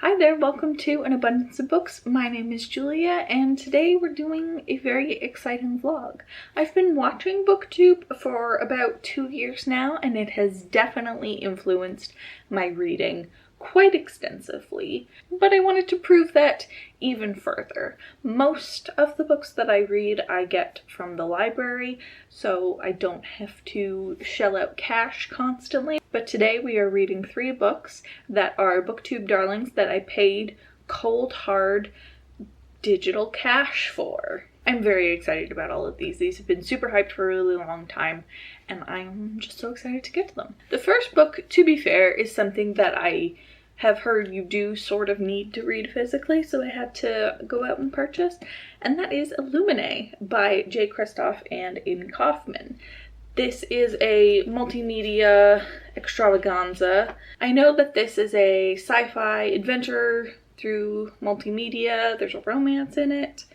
Hi there, welcome to An Abundance of Books. My name is Julia and today we're doing a very exciting vlog. I've been watching Booktube for about 2 years now and it has definitely influenced my reading quite extensively, but I wanted to prove that even further. Most of the books that I read I get from the library, so I don't have to shell out cash constantly. But today we are reading 3 books that are Booktube darlings that I paid cold hard digital cash for. I'm very excited about all of these. These have been super hyped for a really long time and I'm just so excited to get to them. The first book, to be fair, is something that I have heard you do sort of need to read physically, so I had to go out and purchase, and that is Illuminae by Kristoff and Amie Kaufman. This is a multimedia extravaganza. I know that this is a sci-fi adventure through multimedia. There's a romance in it.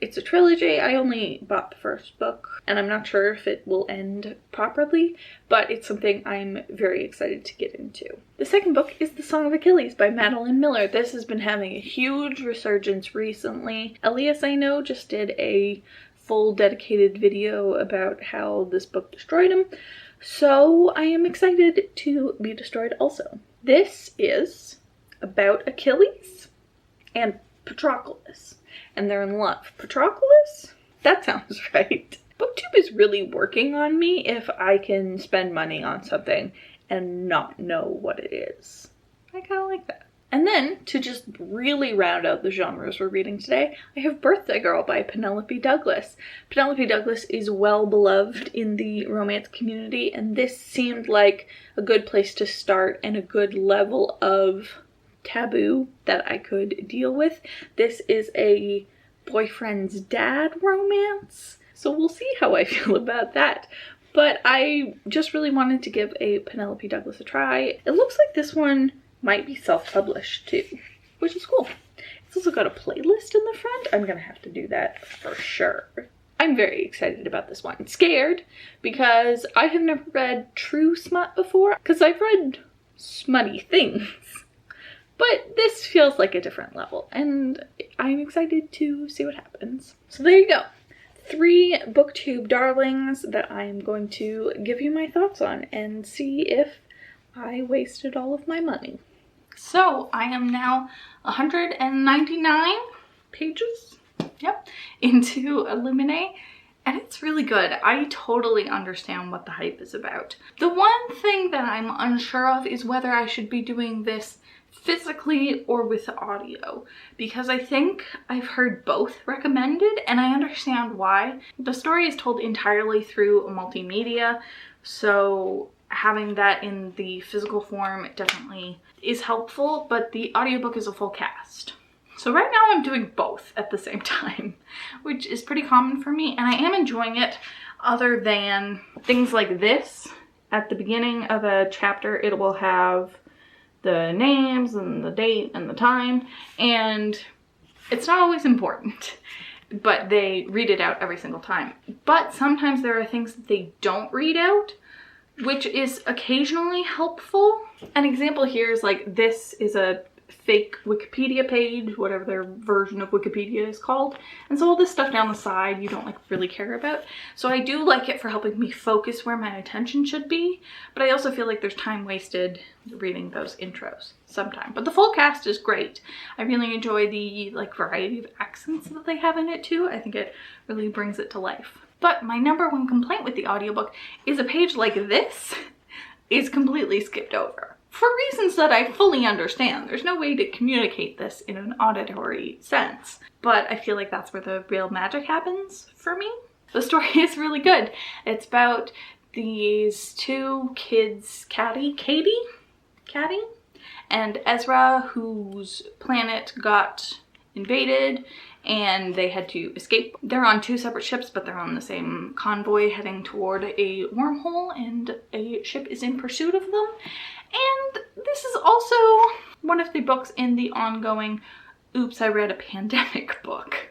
It's a trilogy. I only bought the first book and I'm not sure if it will end properly, but it's something I'm very excited to get into. The second book is The Song of Achilles by Madeline Miller. This has been having a huge resurgence recently. Elias, I know, just did a full dedicated video about how this book destroyed him, so I am excited to be destroyed also. This is about Achilles and Patroclus, and they're in love. Patroclus? That sounds right. Booktube is really working on me if I can spend money on something and not know what it is. I kind of like that. And then, to just really round out the genres we're reading today, I have Birthday Girl by Penelope Douglas. Penelope Douglas is well beloved in the romance community, and this seemed like a good place to start and a good level of taboo that I could deal with. This is a boyfriend's dad romance, so we'll see how I feel about that. But I just really wanted to give a Penelope Douglas a try. It looks like this one might be self-published too, which is cool. It's also got a playlist in the front. I'm gonna have to do that for sure. I'm very excited about this one. Scared because I have never read true smut before, because I've read smutty things. But this feels like a different level, and I'm excited to see what happens. So there you go. 3 Booktube darlings that I'm going to give you my thoughts on and see if I wasted all of my money. So I am now 199 pages, into Illuminae, and it's really good. I totally understand what the hype is about. The one thing that I'm unsure of is whether I should be doing this physically or with audio, because I think I've heard both recommended and I understand why. The story is told entirely through a multimedia, so having that in the physical form definitely is helpful, but the audiobook is a full cast. So right now I'm doing both at the same time, which is pretty common for me, and I am enjoying it, other than things like this. At the beginning of a chapter, it will have the names and the date and the time, and it's not always important, but they read it out every single time. But sometimes there are things that they don't read out, which is occasionally helpful. An example here is like, this is a fake Wikipedia page, whatever their version of Wikipedia is called, and so all this stuff down the side you don't like really care about. So I do like it for helping me focus where my attention should be, but I also feel like there's time wasted reading those intros sometimes. But the full cast is great. I really enjoy the variety of accents that they have in it too. I think it really brings it to life. But my #1 complaint with the audiobook is a page like this is completely skipped over. For reasons that I fully understand. There's no way to communicate this in an auditory sense, but I feel like that's where the real magic happens for me. The story is really good. It's about these 2 kids, Katie, and Ezra, whose planet got invaded and they had to escape. They're on 2 separate ships, but they're on the same convoy heading toward a wormhole, and a ship is in pursuit of them. And this is also one of the books in the ongoing Oops, I Read a Pandemic book.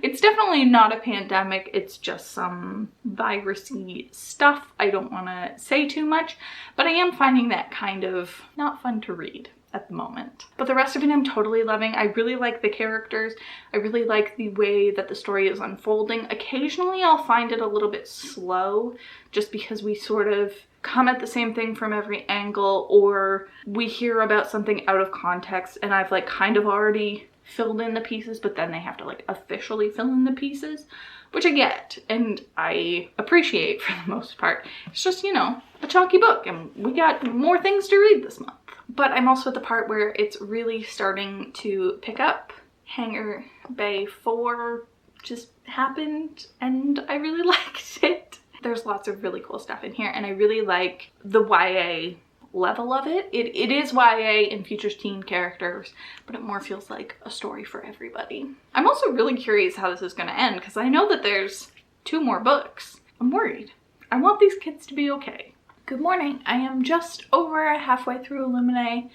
It's definitely not a pandemic, it's just some virusy stuff. I don't want to say too much, but I am finding that kind of not fun to read. at the moment. But the rest of it I'm totally loving. I really like the characters. I really like the way that the story is unfolding. Occasionally I'll find it a little bit slow just because we sort of come at the same thing from every angle, or we hear about something out of context and I've like kind of already filled in the pieces, but then they have to like officially fill in the pieces, which I get and I appreciate for the most part. It's just, you know, a chunky book and we got more things to read this month. But I'm also at the part where it's really starting to pick up. Hangar Bay 4 just happened and I really liked it. There's lots of really cool stuff in here and I really like the YA level of it. It is YA and features teen characters, but it more feels like a story for everybody. I'm also really curious how this is going to end because I know that there's 2 more books. I'm worried. I want these kids to be okay. Good morning. I am just over halfway through Illuminae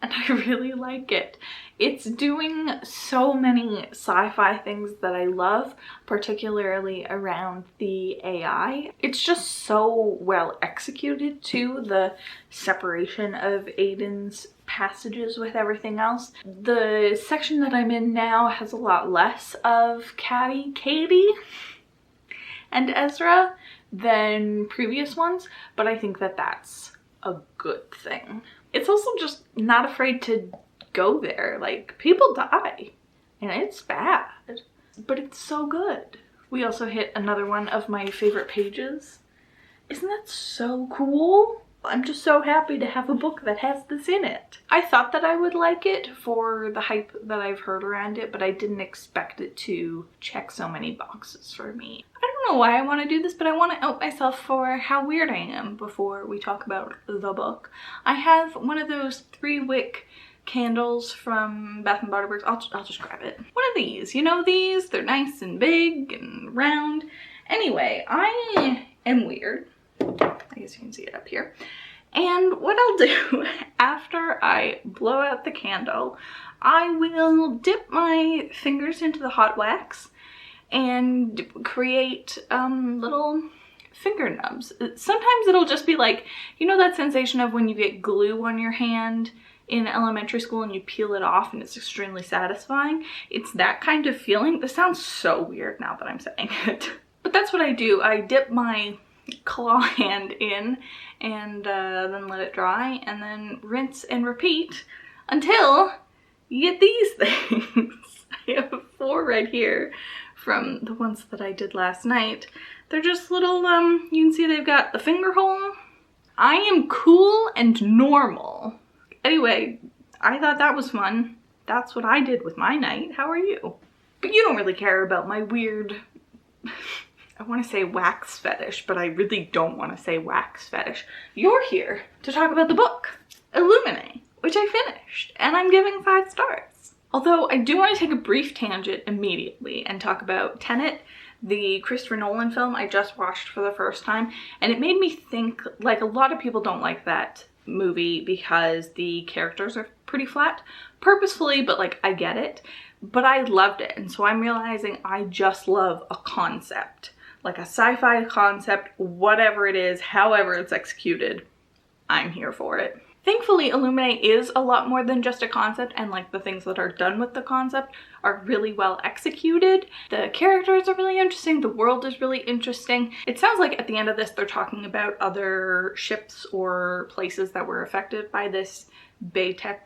and I really like it. It's doing so many sci-fi things that I love, particularly around the AI. It's just so well executed too, the separation of Aiden's passages with everything else. The section that I'm in now has a lot less of Katie and Ezra than previous ones, but I think that that's a good thing. It's also just not afraid to go there. Like, people die and it's bad, but it's so good. We also hit another one of my favorite pages. Isn't that so cool? I'm just so happy to have a book that has this in it. I thought that I would like it for the hype that I've heard around it, but I didn't expect it to check so many boxes for me. I don't know why I want to do this, but I want to out myself for how weird I am before we talk about the book. I have one of those 3-wick candles from Bath & Body Works. I'll just grab it. One of these. You know these? They're nice and big and round. Anyway, I am weird. I guess you can see it up here. And what I'll do after I blow out the candle, I will dip my fingers into the hot wax and create little finger nubs. Sometimes it'll just be like, you know that sensation of when you get glue on your hand in elementary school and you peel it off and it's extremely satisfying? It's that kind of feeling. This sounds so weird now that I'm saying it. But that's what I do. I dip my claw hand in and then let it dry and then rinse and repeat until you get these things. I have 4 right here from the ones that I did last night. They're just little, you can see they've got the finger hole. I am cool and normal. Anyway, I thought that was fun. That's what I did with my night. How are you? But you don't really care about my weird, I want to say wax fetish, but I really don't want to say wax fetish. You're here to talk about the book, Illuminae, which I finished, and I'm giving 5 stars. Although I do want to take a brief tangent immediately and talk about Tenet, the Christopher Nolan film I just watched for the first time, and it made me think, like, a lot of people don't like that movie because the characters are pretty flat, purposefully, but like, I get it. But I loved it, and so I'm realizing I just love a concept. Like a sci-fi concept, whatever it is, however it's executed, I'm here for it. Thankfully, Illuminae is a lot more than just a concept, and like the things that are done with the concept are really well executed. The characters are really interesting, the world is really interesting. It sounds like at the end of this they're talking about other ships or places that were affected by this Baytech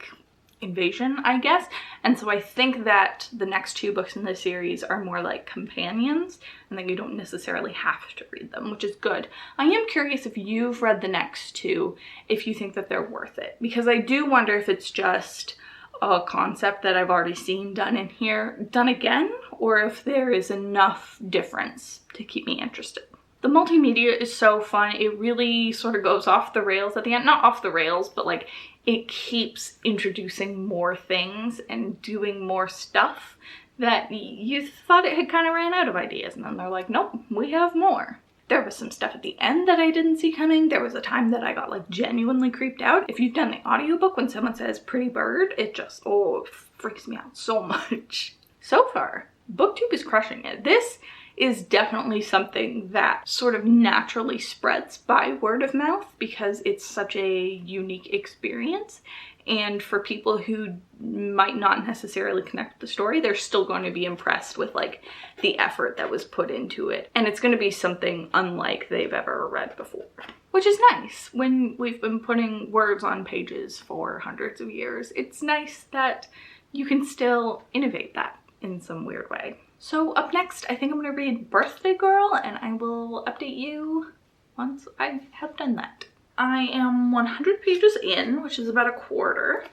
invasion, I guess. And so I think that the next 2 books in the series are more like companions and that you don't necessarily have to read them, which is good. I am curious if you've read the next 2, if you think that they're worth it, because I do wonder if it's just a concept that I've already seen done in here, done again, or if there is enough difference to keep me interested. The multimedia is so fun. It really sort of goes off the rails at the end. Not off the rails, but like it keeps introducing more things and doing more stuff that you thought it had kind of ran out of ideas. And then they're like, nope, we have more. There was some stuff at the end that I didn't see coming. There was a time that I got like genuinely creeped out. If you've done the audiobook, when someone says pretty bird, it just, oh, it freaks me out so much. So far, Booktube is crushing it. This is definitely something that sort of naturally spreads by word of mouth because it's such a unique experience. And for people who might not necessarily connect with the story, they're still going to be impressed with like the effort that was put into it. And it's going to be something unlike they've ever read before, which is nice. When we've been putting words on pages for hundreds of years, it's nice that you can still innovate that in some weird way. So up next, I think I'm going to read Birthday Girl, and I will update you once I have done that. I am 100 pages in, which is about a quarter,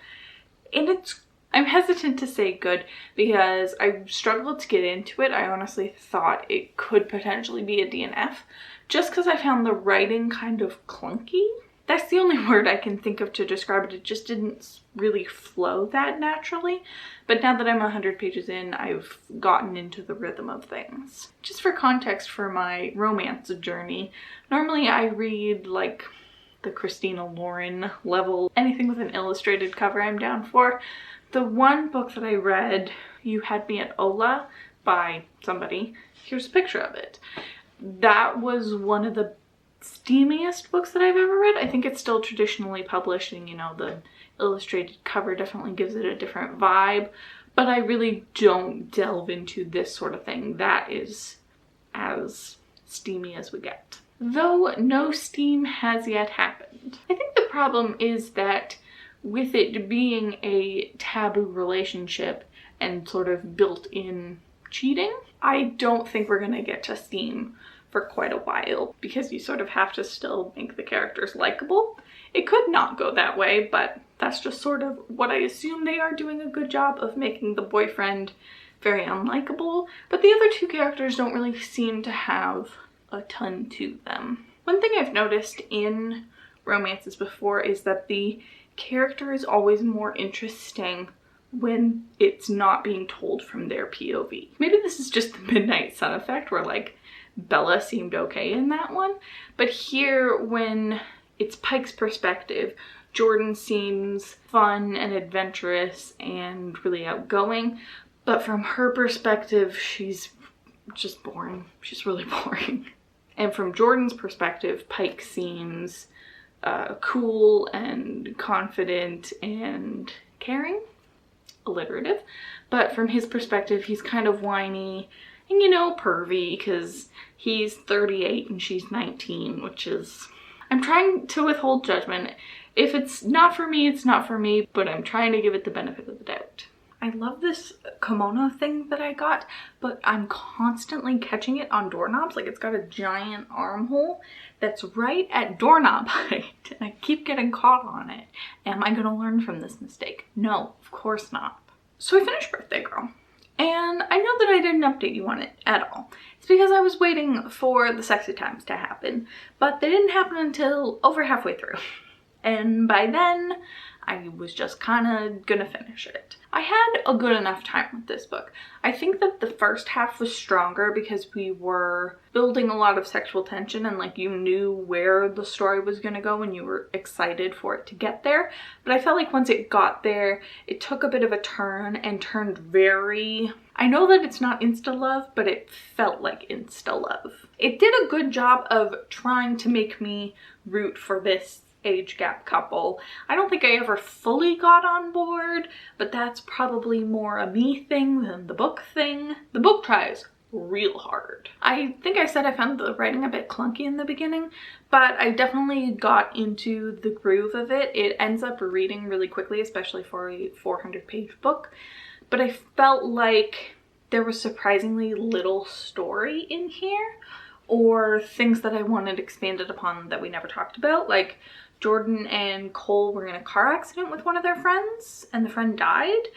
and I'm hesitant to say good because I struggled to get into it. I honestly thought it could potentially be a DNF just because I found the writing kind of clunky. That's the only word I can think of to describe it. It just didn't really flow that naturally. But now that I'm 100 pages in, I've gotten into the rhythm of things. Just for context for my romance journey, normally I read like the Christina Lauren level. Anything with an illustrated cover I'm down for. The one book that I read, You Had Me at Ola, by somebody, here's a picture of it. That was one of the steamiest books that I've ever read. I think it's still traditionally published, and you know, the illustrated cover definitely gives it a different vibe, but I really don't delve into this sort of thing. That is as steamy as we get. Though no steam has yet happened. I think the problem is that with it being a taboo relationship and sort of built-in cheating, I don't think we're gonna get to steam for quite a while because you sort of have to still make the characters likable. It could not go that way, but that's just sort of what I assume. They are doing a good job of making the boyfriend very unlikable, but the other two characters don't really seem to have a ton to them. One thing I've noticed in romances before is that the character is always more interesting when it's not being told from their POV. Maybe this is just the Midnight Sun effect where like Bella seemed okay in that one, but here when it's Pike's perspective, Jordan seems fun and adventurous and really outgoing, but from her perspective, she's just boring. She's really boring. And from Jordan's perspective, Pike seems cool and confident and caring, alliterative, but from his perspective, he's kind of whiny and, you know, pervy because he's 38 and she's 19, which is... I'm trying to withhold judgment. If it's not for me, it's not for me, but I'm trying to give it the benefit of the doubt. I love this kimono thing that I got, but I'm constantly catching it on doorknobs. Like, it's got a giant armhole that's right at doorknob height, and I keep getting caught on it. Am I gonna learn from this mistake? No, of course not. So I finished Birthday Girl. And I know that I didn't update you on it at all. It's because I was waiting for the sexy times to happen, but they didn't happen until over halfway through. And by then, I was just kind of gonna finish it. I had a good enough time with this book. I think that the first half was stronger because we were building a lot of sexual tension and like you knew where the story was gonna go and you were excited for it to get there. But I felt like once it got there, it took a bit of a turn and turned very... I know that it's not insta-love, but it felt like insta-love. It did a good job of trying to make me root for this age gap couple. I don't think I ever fully got on board, but that's probably more a me thing than the book thing. The book tries real hard. I think I said I found the writing a bit clunky in the beginning, but I definitely got into the groove of it. It ends up reading really quickly, especially for a 400-page book, but I felt like there was surprisingly little story in here or things that I wanted expanded upon that we never talked about. Like, Jordan and Cole were in a car accident with one of their friends and the friend died,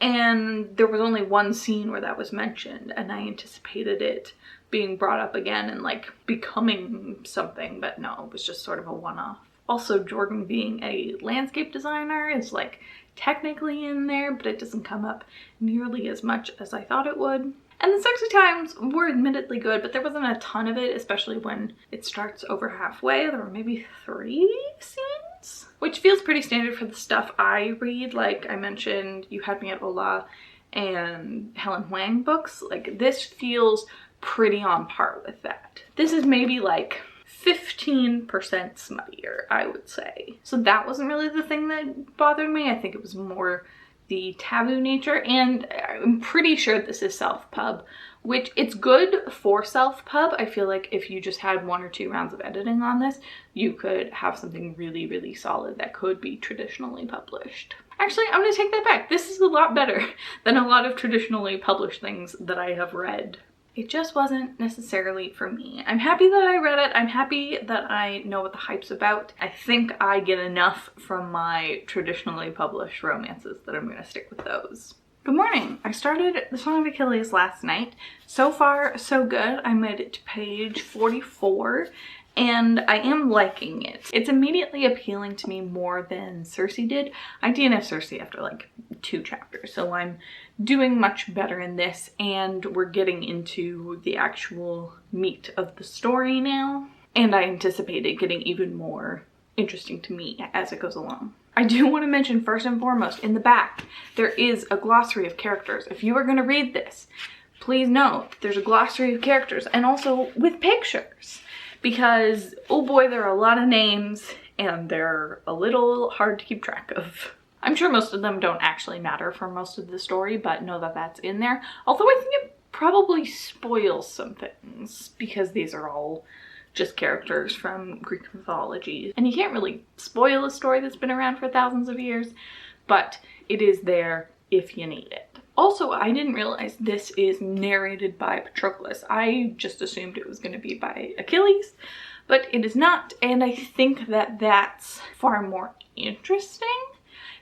and there was only one scene where that was mentioned, and I anticipated it being brought up again and like becoming something, but no, it was just sort of a one-off. Also, Jordan being a landscape designer is like technically in there, but it doesn't come up nearly as much as I thought it would. And the sexy times were admittedly good, but there wasn't a ton of it, especially when it starts over halfway. There were maybe 3 scenes, which feels pretty standard for the stuff I read. Like I mentioned, You Had Me at Ola and Helen Huang books. Like, this feels pretty on par with that. This is maybe like 15% smuttier, I would say. So that wasn't really the thing that bothered me. I think it was more the taboo nature, and I'm pretty sure this is self-pub, which it's good for self-pub. I feel like if you just had 1 or 2 rounds of editing on this, you could have something really, really solid that could be traditionally published. Actually, I'm gonna take that back. This is a lot better than a lot of traditionally published things that I have read. It just wasn't necessarily for me. I'm happy that I read it. I'm happy that I know what the hype's about. I think I get enough from my traditionally published romances that I'm gonna stick with those. Good morning. I started The Song of Achilles last night. So far, so good. I made it to page 44. And I am liking it. It's immediately appealing to me more than Circe did. I DNF Circe after like 2 chapters, so I'm doing much better in this, and we're getting into the actual meat of the story now. And I anticipate it getting even more interesting to me as it goes along. I do want to mention first and foremost, in the back, there is a glossary of characters. If you are going to read this, please note there's a glossary of characters, and also with pictures. Because, oh boy, there are a lot of names and they're a little hard to keep track of. I'm sure most of them don't actually matter for most of the story, but know that that's in there. Although I think it probably spoils some things because these are all just characters from Greek mythology. And you can't really spoil a story that's been around for thousands of years, but it is there if you need it. Also, I didn't realize this is narrated by Patroclus. I just assumed it was going to be by Achilles, but it is not. And I think that that's far more interesting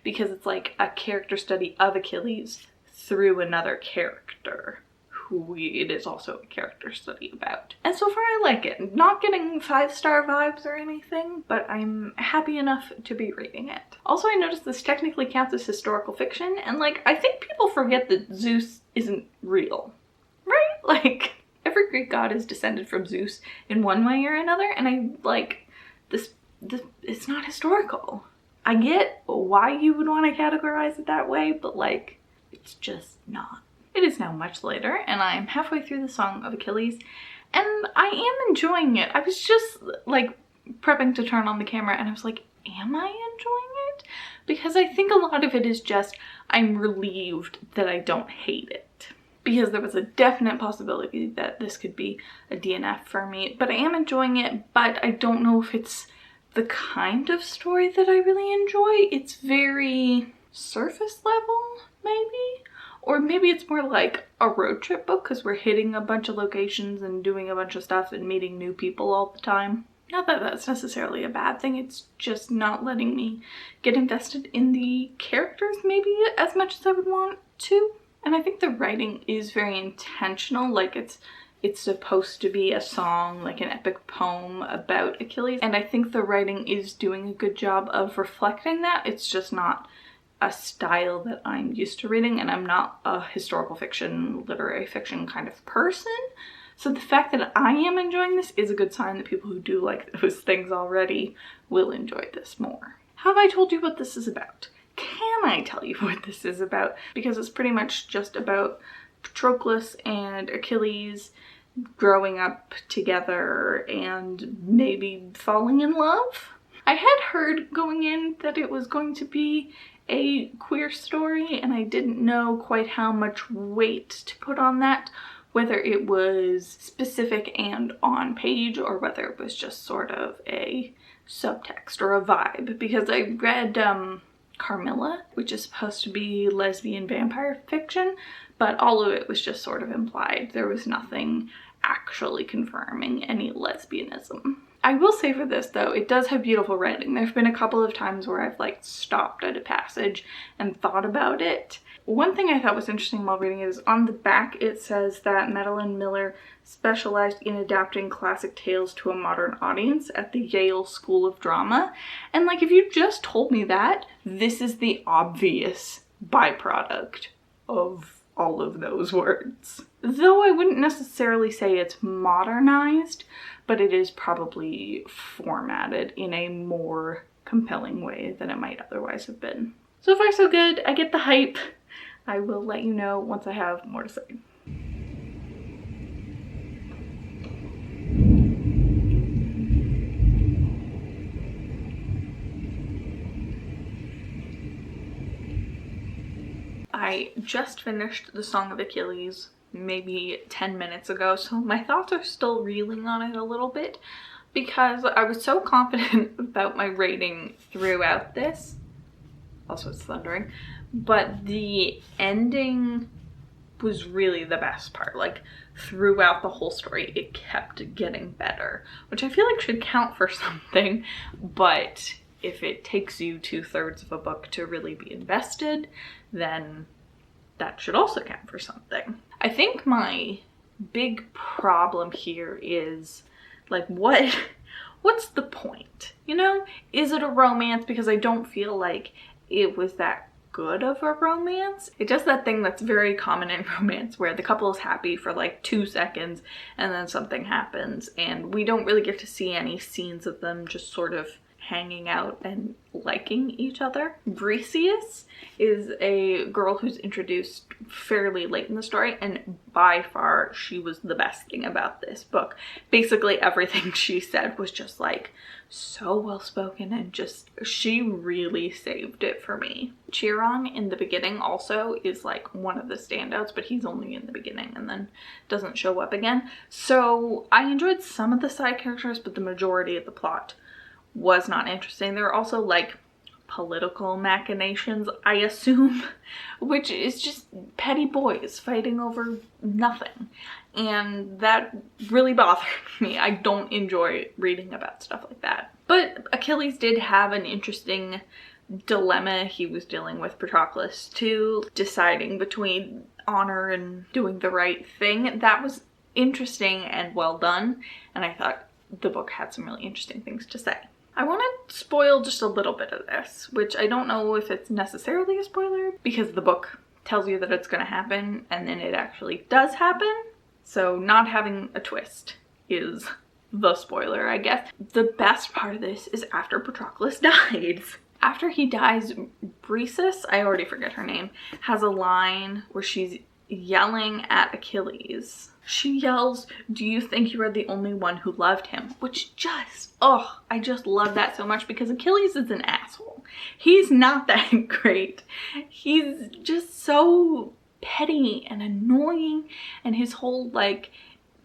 because it's like a character study of Achilles through another character who it is also a character study about. And so far I like it. Not getting 5-star vibes or anything, but I'm happy enough to be reading it. Also, I noticed this technically counts as historical fiction, and like, I think people forget that Zeus isn't real, right? Like, every Greek god is descended from Zeus in one way or another, and I like, this it's not historical. I get why you would want to categorize it that way, but like, it's just not. It is now much later, and I'm halfway through the Song of Achilles, and I am enjoying it. I was just like prepping to turn on the camera, and I was like, am I enjoying it? Because I think a lot of it is just, I'm relieved that I don't hate it. Because there was a definite possibility that this could be a DNF for me, but I am enjoying it, but I don't know if it's the kind of story that I really enjoy. It's very surface level, maybe? Or maybe it's more like a road trip book because we're hitting a bunch of locations and doing a bunch of stuff and meeting new people all the time. Not that that's necessarily a bad thing, it's just not letting me get invested in the characters maybe as much as I would want to. And I think the writing is very intentional, like it's supposed to be a song, like an epic poem about Achilles. And I think the writing is doing a good job of reflecting that. It's just not a style that I'm used to reading, and I'm not a historical fiction, literary fiction kind of person. So the fact that I am enjoying this is a good sign that people who do like those things already will enjoy this more. Have I told you what this is about? Can I tell you what this is about? Because it's pretty much just about Patroclus and Achilles growing up together and maybe falling in love. I had heard going in that it was going to be a queer story, and I didn't know quite how much weight to put on that, whether it was specific and on page or whether it was just sort of a subtext or a vibe, because I read Carmilla, which is supposed to be lesbian vampire fiction, but all of it was just sort of implied. There was nothing actually confirming any lesbianism. I will say for this though, it does have beautiful writing. There've been a couple of times where I've like stopped at a passage and thought about it. One thing I thought was interesting while reading it is on the back it says that Madeline Miller specialized in adapting classic tales to a modern audience at the Yale School of Drama. And like, if you just told me that, this is the obvious byproduct of all of those words. Though I wouldn't necessarily say it's modernized, but it is probably formatted in a more compelling way than it might otherwise have been. So far so good. I get the hype. I will let you know once I have more to say. I just finished The Song of Achilles maybe 10 minutes ago, so my thoughts are still reeling on it a little bit because I was so confident about my rating throughout this. Also, it's thundering, but the ending was really the best part. Like, throughout the whole story, it kept getting better, which I feel like should count for something, but if it takes you 2/3 of a book to really be invested, then that should also count for something. I think my big problem here is, like, what's the point? You know, is it a romance? Because I don't feel like it was that good of a romance. It does that thing that's very common in romance where the couple is happy for like 2 seconds and then something happens and we don't really get to see any scenes of them just sort of hanging out and liking each other. Briseis is a girl who's introduced fairly late in the story, and by far she was the best thing about this book. Basically everything she said was just like so well spoken, and just she really saved it for me. Chiron in the beginning also is like one of the standouts, but he's only in the beginning and then doesn't show up again. So I enjoyed some of the side characters, but the majority of the plot was not interesting. There are also like political machinations, I assume, which is just petty boys fighting over nothing, and that really bothered me. I don't enjoy reading about stuff like that. But Achilles did have an interesting dilemma he was dealing with, Patroclus too, deciding between honor and doing the right thing. That was interesting and well done, and I thought the book had some really interesting things to say. I want to spoil just a little bit of this, which I don't know if it's necessarily a spoiler because the book tells you that it's going to happen and then it actually does happen. So not having a twist is the spoiler, I guess. The best part of this is after Patroclus dies. After he dies, Briseis, I already forget her name, has a line where she's yelling at Achilles. She yells, "Do you think you are the only one who loved him?" Which just, oh, I just love that so much because Achilles is an asshole. He's not that great. He's just so petty and annoying, and his whole, like,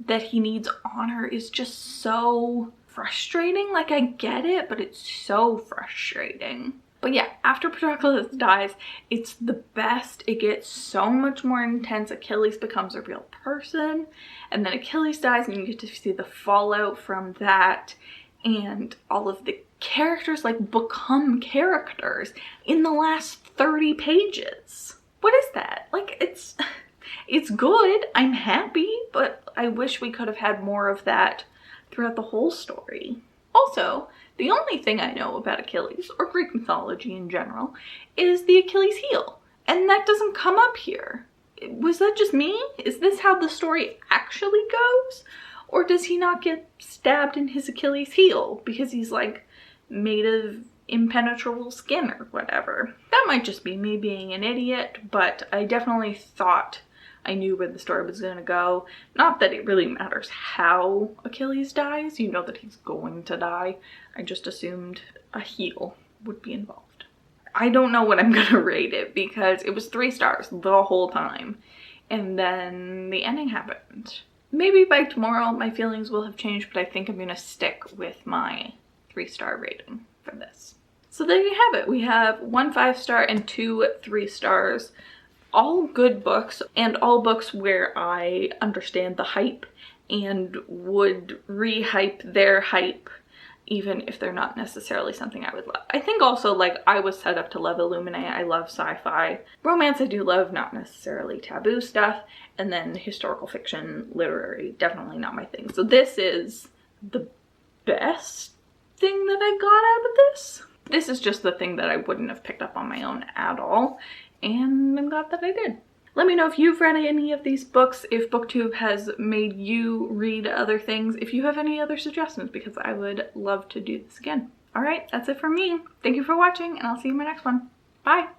that he needs honor is just so frustrating. Like, I get it, but it's so frustrating. But yeah, after Patroclus dies, it's the best. It gets so much more intense. Achilles becomes a real person, and then Achilles dies and you get to see the fallout from that, and all of the characters like become characters in the last 30 pages. What is that? Like, it's good. I'm happy, but I wish we could have had more of that throughout the whole story. Also, the only thing I know about Achilles, or Greek mythology in general, is the Achilles heel. And that doesn't come up here. Was that just me? Is this how the story actually goes? Or does he not get stabbed in his Achilles heel because he's like made of impenetrable skin or whatever? That might just be me being an idiot, but I definitely thought I knew where the story was going to go. Not that it really matters how Achilles dies. You know that he's going to die. I just assumed a heel would be involved. I don't know what I'm going to rate it because it was 3 stars the whole time. And then the ending happened. Maybe by tomorrow my feelings will have changed, but I think I'm going to stick with my 3-star rating for this. So there you have it. We have 1 5-star and 2 3 stars. All good books, and all books where I understand the hype and would re-hype their hype even if they're not necessarily something I would love. I think also, like, I was set up to love Illuminae. I love sci-fi. Romance I do love, not necessarily taboo stuff. And then historical fiction, literary, definitely not my thing. So this is the best thing that I got out of this. This is just the thing that I wouldn't have picked up on my own at all. And I'm glad that I did. Let me know if you've read any of these books, if Booktube has made you read other things, if you have any other suggestions, because I would love to do this again. All right, that's it for me. Thank you for watching, and I'll see you in my next one. Bye!